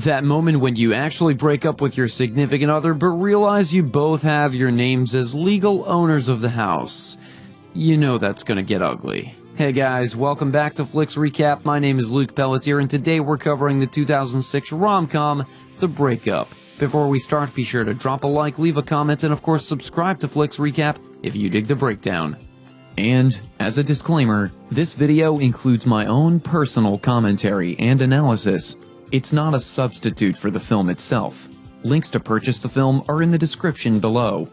That moment when you actually break up with your significant other but realize you both have your names as legal owners of the house. You know that's gonna get ugly. Hey guys, welcome back to Flicks Recap. My name is Luke Pelletier and today we're covering the 2006 rom-com, The Breakup. Before we start, be sure to drop a like, leave a comment, and of course subscribe to Flicks Recap if you dig the breakdown. And, as a disclaimer, this video includes my own personal commentary and analysis. It's not a substitute for the film itself. Links to purchase the film are in the description below.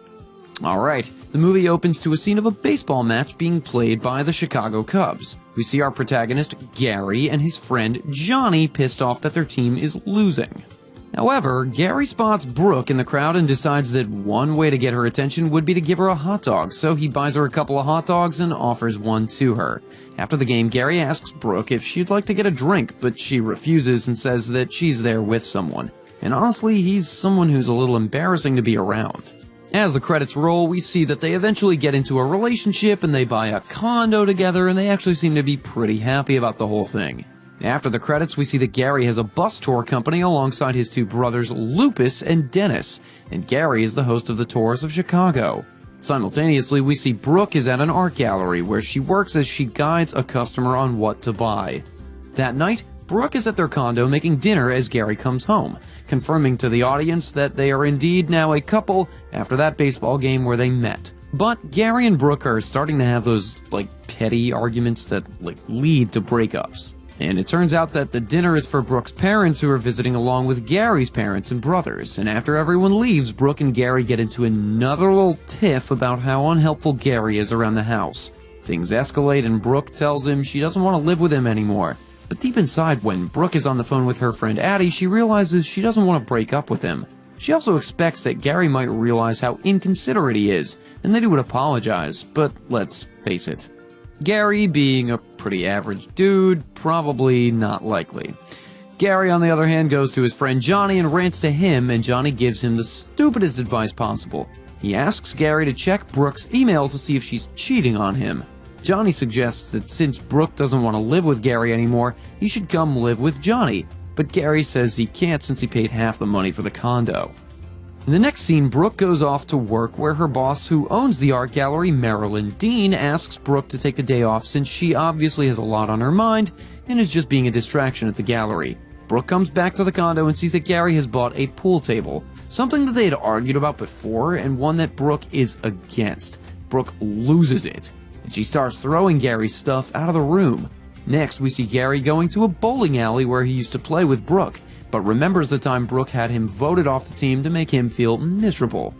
Alright, the movie opens to a scene of a baseball match being played by the Chicago Cubs. We see our protagonist, Gary, and his friend, Johnny, pissed off that their team is losing. However, Gary spots Brooke in the crowd and decides that one way to get her attention would be to give her a hot dog, so he buys her a couple of hot dogs and offers one to her. After the game, Gary asks Brooke if she'd like to get a drink, but she refuses and says that she's there with someone. And honestly, he's someone who's a little embarrassing to be around. As the credits roll, we see that they eventually get into a relationship and they buy a condo together, and they actually seem to be pretty happy about the whole thing. After the credits, we see that Gary has a bus tour company alongside his two brothers, Lupus and Dennis, and Gary is the host of the Tours of Chicago. Simultaneously, we see Brooke is at an art gallery where she works as she guides a customer on what to buy. That night, Brooke is at their condo making dinner as Gary comes home, confirming to the audience that they are indeed now a couple after that baseball game where they met. But Gary and Brooke are starting to have those, petty arguments that, lead to breakups. And it turns out that the dinner is for Brooke's parents who are visiting along with Gary's parents and brothers, and after everyone leaves, Brooke and Gary get into another little tiff about how unhelpful Gary is around the house. Things escalate and Brooke tells him she doesn't want to live with him anymore. But deep inside, when Brooke is on the phone with her friend Addie, she realizes she doesn't want to break up with him. She also expects that Gary might realize how inconsiderate he is, and that he would apologize, but let's face it. Gary, being a pretty average dude, probably not likely. Gary, on the other hand, goes to his friend Johnny and rants to him, and Johnny gives him the stupidest advice possible. He asks Gary to check Brooke's email to see if she's cheating on him. Johnny suggests that since Brooke doesn't want to live with Gary anymore, he should come live with Johnny, but Gary says he can't since he paid half the money for the condo. In the next scene, Brooke goes off to work where her boss, who owns the art gallery, Marilyn Dean, asks Brooke to take the day off since she obviously has a lot on her mind and is just being a distraction at the gallery. Brooke comes back to the condo and sees that Gary has bought a pool table, something that they had argued about before and one that Brooke is against. Brooke loses it, and she starts throwing Gary's stuff out of the room. Next, we see Gary going to a bowling alley where he used to play with Brooke, but remembers the time Brooke had him voted off the team to make him feel miserable.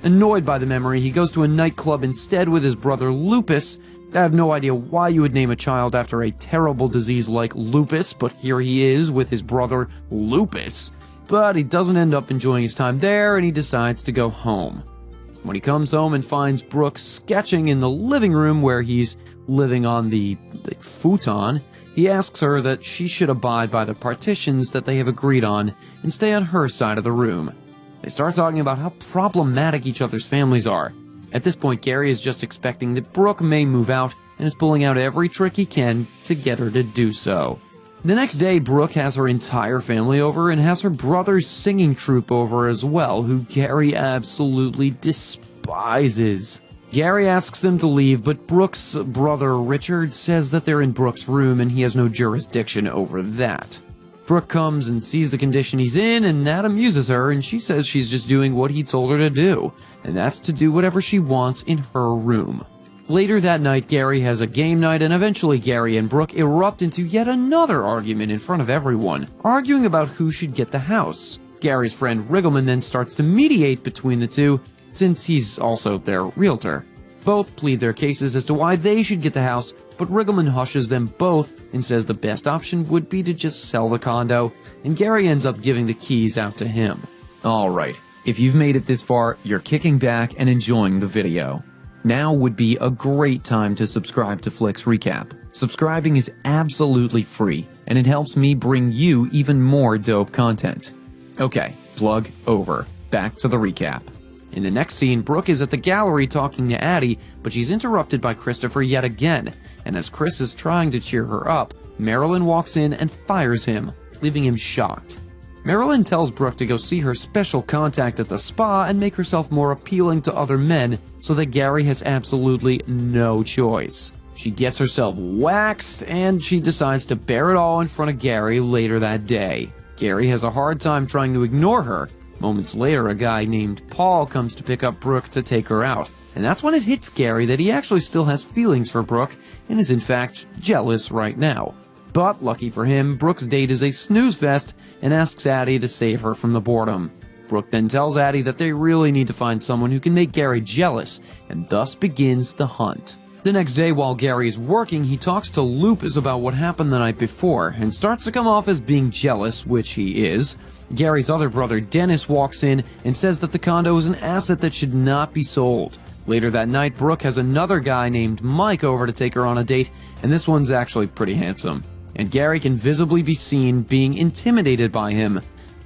Annoyed by the memory, he goes to a nightclub instead with his brother Lupus. I have no idea why you would name a child after a terrible disease like lupus, but here he is with his brother Lupus. But he doesn't end up enjoying his time there, and he decides to go home. When he comes home and finds Brooke sketching in the living room where he's living on the futon, he asks her that she should abide by the partitions that they have agreed on and stay on her side of the room. They start talking about how problematic each other's families are. At this point, Gary is just expecting that Brooke may move out and is pulling out every trick he can to get her to do so. The next day, Brooke has her entire family over and has her brother's singing troupe over as well, who Gary absolutely despises. Gary asks them to leave, but Brooke's brother Richard says that they're in Brooke's room and he has no jurisdiction over that. Brooke comes and sees the condition he's in, and that amuses her, and she says she's just doing what he told her to do, and that's to do whatever she wants in her room. Later that night, Gary has a game night, and eventually Gary and Brooke erupt into yet another argument in front of everyone, arguing about who should get the house. Gary's friend Riggleman then starts to mediate between the two, since he's also their realtor. Both plead their cases as to why they should get the house, but Riggleman hushes them both and says the best option would be to just sell the condo, and Gary ends up giving the keys out to him. Alright, if you've made it this far, you're kicking back and enjoying the video. Now would be a great time to subscribe to Flicks Recap. Subscribing is absolutely free, and it helps me bring you even more dope content. Okay, plug over. Back to the recap. In the next scene, Brooke is at the gallery talking to Addie, but she's interrupted by Christopher yet again, and as Chris is trying to cheer her up, Marilyn walks in and fires him, leaving him shocked. Marilyn tells Brooke to go see her special contact at the spa and make herself more appealing to other men so that Gary has absolutely no choice. She gets herself waxed and she decides to bear it all in front of Gary later that day. Gary has a hard time trying to ignore her. Moments later, a guy named Paul comes to pick up Brooke to take her out. And that's when it hits Gary that he actually still has feelings for Brooke and is in fact jealous right now. But lucky for him, Brooke's date is a snooze fest and asks Addie to save her from the boredom. Brooke then tells Addie that they really need to find someone who can make Gary jealous, and thus begins the hunt. The next day, while Gary is working, he talks to Lupus about what happened the night before and starts to come off as being jealous, which he is. Gary's other brother, Dennis, walks in and says that the condo is an asset that should not be sold. Later that night, Brooke has another guy named Mike over to take her on a date, and this one's actually pretty handsome. And Gary can visibly be seen being intimidated by him,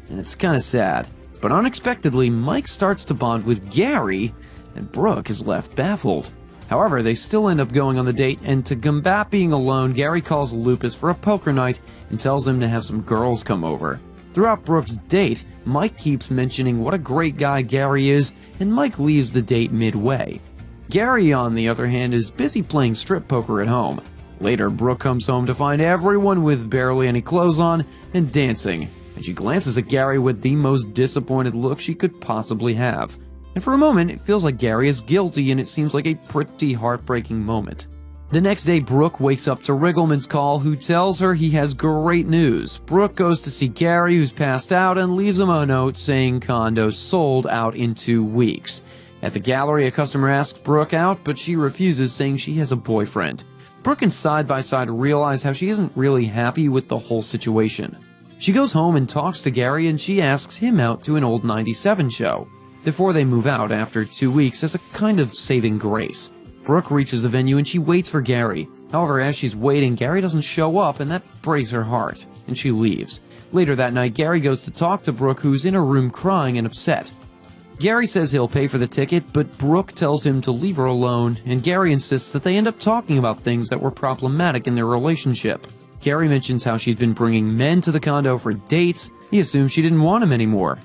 and it's kinda sad. But unexpectedly, Mike starts to bond with Gary, and Brooke is left baffled. However, they still end up going on the date, and to combat being alone, Gary calls Lupus for a poker night and tells him to have some girls come over. Throughout Brooke's date, Mike keeps mentioning what a great guy Gary is, and Mike leaves the date midway. Gary, on the other hand, is busy playing strip poker at home. Later, Brooke comes home to find everyone with barely any clothes on and dancing, and she glances at Gary with the most disappointed look she could possibly have. And for a moment, it feels like Gary is guilty, and it seems like a pretty heartbreaking moment. The next day, Brooke wakes up to Riggleman's call, who tells her he has great news. Brooke goes to see Gary, who's passed out, and leaves him a note saying condos sold out in 2 weeks. At the gallery, a customer asks Brooke out, but she refuses, saying she has a boyfriend. Brooke and Side by Side realize how she isn't really happy with the whole situation. She goes home and talks to Gary, and she asks him out to an old 97 show. Before they move out after 2 weeks as a kind of saving grace. Brooke reaches the venue and she waits for Gary. However, as she's waiting, Gary doesn't show up, and that breaks her heart, and she leaves. Later that night, Gary goes to talk to Brooke, who's in her room crying and upset. Gary says he'll pay for the ticket, but Brooke tells him to leave her alone, and Gary insists that they end up talking about things that were problematic in their relationship. Gary mentions how she's been bringing men to the condo for dates. He assumes she didn't want him anymore.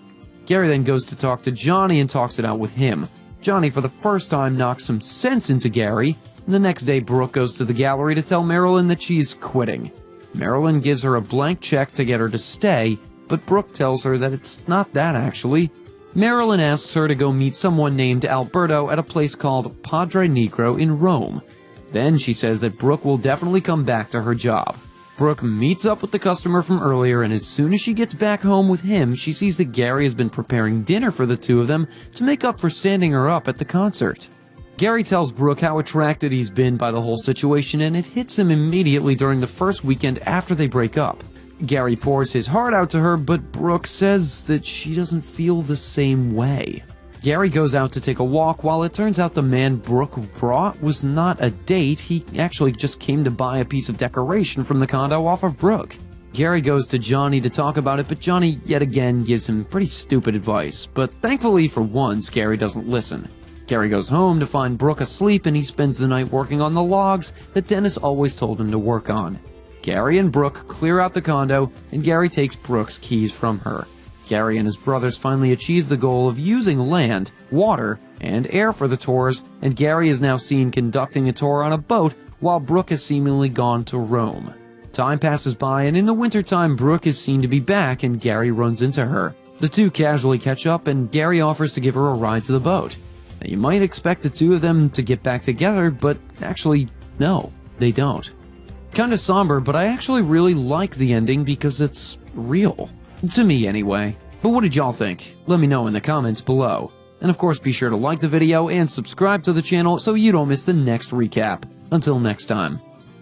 Gary then goes to talk to Johnny and talks it out with him. Johnny, for the first time, knocks some sense into Gary. The next day, Brooke goes to the gallery to tell Marilyn that she's quitting. Marilyn gives her a blank check to get her to stay, but Brooke tells her that it's not that actually. Marilyn asks her to go meet someone named Alberto at a place called Padre Negro in Rome. Then she says that Brooke will definitely come back to her job. Brooke meets up with the customer from earlier, and as soon as she gets back home with him, she sees that Gary has been preparing dinner for the two of them to make up for standing her up at the concert. Gary tells Brooke how attracted he's been by the whole situation, and it hits him immediately during the first weekend after they break up. Gary pours his heart out to her, but Brooke says that she doesn't feel the same way. Gary goes out to take a walk, while it turns out the man Brooke brought was not a date. He actually just came to buy a piece of decoration from the condo off of Brooke. Gary goes to Johnny to talk about it, but Johnny yet again gives him pretty stupid advice. But thankfully for once, Gary doesn't listen. Gary goes home to find Brooke asleep, and he spends the night working on the logs that Dennis always told him to work on. Gary and Brooke clear out the condo, and Gary takes Brooke's keys from her. Gary and his brothers finally achieve the goal of using land, water, and air for the tours, and Gary is now seen conducting a tour on a boat while Brooke has seemingly gone to Rome. Time passes by, and in the wintertime, Brooke is seen to be back, and Gary runs into her. The two casually catch up, and Gary offers to give her a ride to the boat. Now, you might expect the two of them to get back together, but actually, no, they don't. Kinda somber, but I actually really like the ending because it's real. To me, anyway. But what did y'all think? Let me know in the comments below. And of course, be sure to like the video and subscribe to the channel so you don't miss the next recap. Until next time.